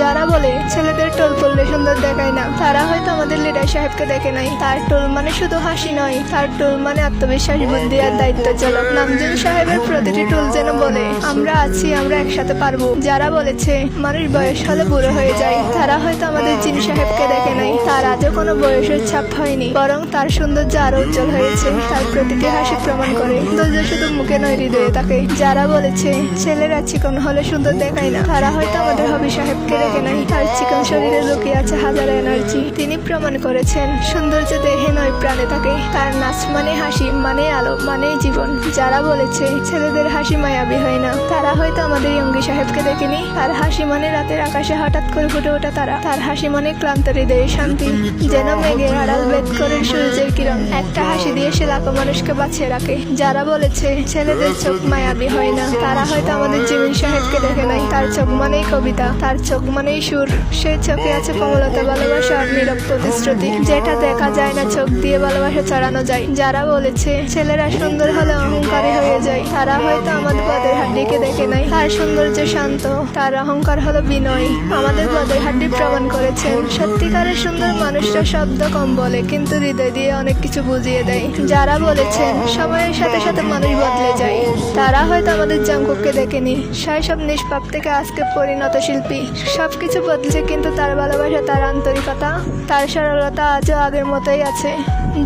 যারা বলে ছেলেদের টোল পড়লে সুন্দর দেখায় না, তারা হয়তো আমাদের লিডার সাহেবকে দেখে নাই। তার টোল মানে শুধু হাসি নয়, তার টোল মানে আত্মবিশ্বাস, বুদ্ধি আর দায়িত্ব চালক। নামজুন সাহেবের প্রতিটি টোল যেন বলে আমরা আছি, আমরা একসাথে পারবো। যারা বলেছে মানুষ বয়স হলে বুড়ো হয়ে যায়, তারা হয়তো আমাদের জিন সাহেবকে দেখে নাই। তার আজও কোনো বয়সের ছাপ হয়নি, বরং তার সৌন্দর্য আরো উজ্জ্বল হয়েছে। তার প্রতিটি হাসি প্রমাণ করে সৌন্দর্য শুধু মুখে নয়, হৃদয়ে থাকে। যারা বলেছে ছেলেরা চিকন হলে সুন্দর দেখায় না, তারা হয়তো আমাদের হবি সাহেবকে দেখে নাই। তার চিকন শরীরে লুকিয়ে আছে হাজার এনার্জি। তিনি প্রমাণ করেছেন সৌন্দর্য দেহে নয়, প্রাণে থাকে। তার নাচ মানে হাসি, মানে আলো, মানে জীবন। যারা বলেছে ছেলেদের হাসি মায়াবী হয় না, তারা হয়তো আমাদের ইয়ঙ্গি সাহেবকে দেখেনি। তার হাসি মানে রাতের আকাশে হঠাৎ করে ফুটে ওঠা তারা। তার হাসি মানে ক্লান্ত হৃদয়ের শান্তি, যেন মেঘের আড়াল ভেদ করে সূর্যের কিরণ। একটা হাসি দিয়ে সে লাখো মানুষকে বাঁচিয়ে রাখে। যারা বলেছে ছেলেদের চোখ মায়াবী হয় না, তারা হয়তো আমাদের জিমিন সাহেবকে দেখে নাই। তার চোখ মানেই কবিতা, তার চোখ মানেই সুর। সেই চোখে আছে কোমলতা, ভালোবাসা আর নীরব প্রতিশ্রুতি, যেটা দেখা যায় না, চোখ দিয়ে ভালোবাসা চড়ানো যায়। যারা বলেছে ছেলেরা সুন্দর হলে অহংকারী হয়ে যায়, তারা হয়তো আমাদের বদের হাড্ডিকে দেখে নাই। তার সৌন্দর্য শান্ত, তার অহংকার হলো বিনয়। আমাদের বদের হাড্ডি প্রমাণ করেছেন সত্যিকারের সুন্দর মানুষরা শব্দ কম বলে, কিন্তু হৃদয় দিয়ে অনেক কিছু বুঝিয়ে দেয়। যারা বলেছেন সময়ের সাথে সাথে মানুষ বদলে যায়, তারা হয়তো আমাদের জাঙ্কুককে দেখেনি। শৈশব নিষ্পাপ থেকে আজকে পরিণত শিল্পী। সবকিছু বদলেছে, কিন্তু তার ভালোবাসা, তার আন্তরিকতা, তার সরলতা আজও আগের মতোই আছে।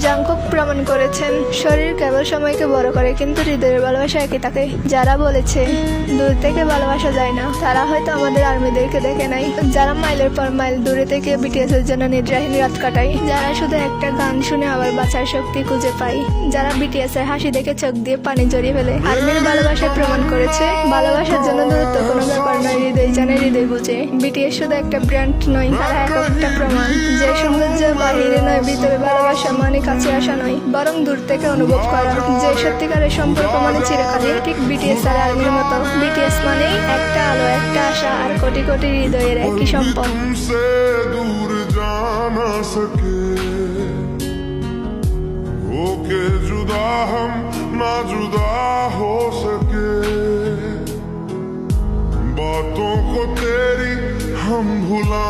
জাঙ্কুক প্রমাণ করেছেন শরীর কেবল সময়কে বড় করে, কিন্তু হৃদয়ের ভালোবাসা একই থাকে। যারা বলেছে দূর থেকে ভালোবাসা যায় না, তারা হয়তো আমাদের আর্মিদেরকে দেখে নাই। যারা মাইলের পর মাইল দূরে থেকে বিটিএস এর জন্য নিদ্রাহীন রাত কাটায়, যারা শুধু একটা গান শুনে আবার বাঁচার শক্তি খুঁজে পায়, যারা বিটিএস এর হাসি দেখে চোখ দিয়ে পানি জড়িয়ে ফেলে। আর্মির ভালোবাসা প্রমাণ করেছে ভালোবাসার জন্য দূরত্ব কোনো ব্যাপার নয়, হৃদয় জানে, হৃদয় বুঝে। বিটিএস শুধু একটা ব্র্যান্ড নয়, তারা একটা প্রমাণ যে সৌন্দর্য বাহিরে নয়, ভিতরে ভালোবাসা মানে কাছে আসা নয়, বরং দূর থেকে অনুভব করা। যে সত্যিকারের সম্পর্ক মানে চিরকালীন, ঠিক বিটিএস আর আর্মির মতো। বিটিএস মানে একটা আলো, একটা আশা আর কোটি কোটি হৃদয়ের একই সম্পদ। दूर जा ना सके होके जुदा हम ना जुदा हो सके बातों को तेरी हम भुला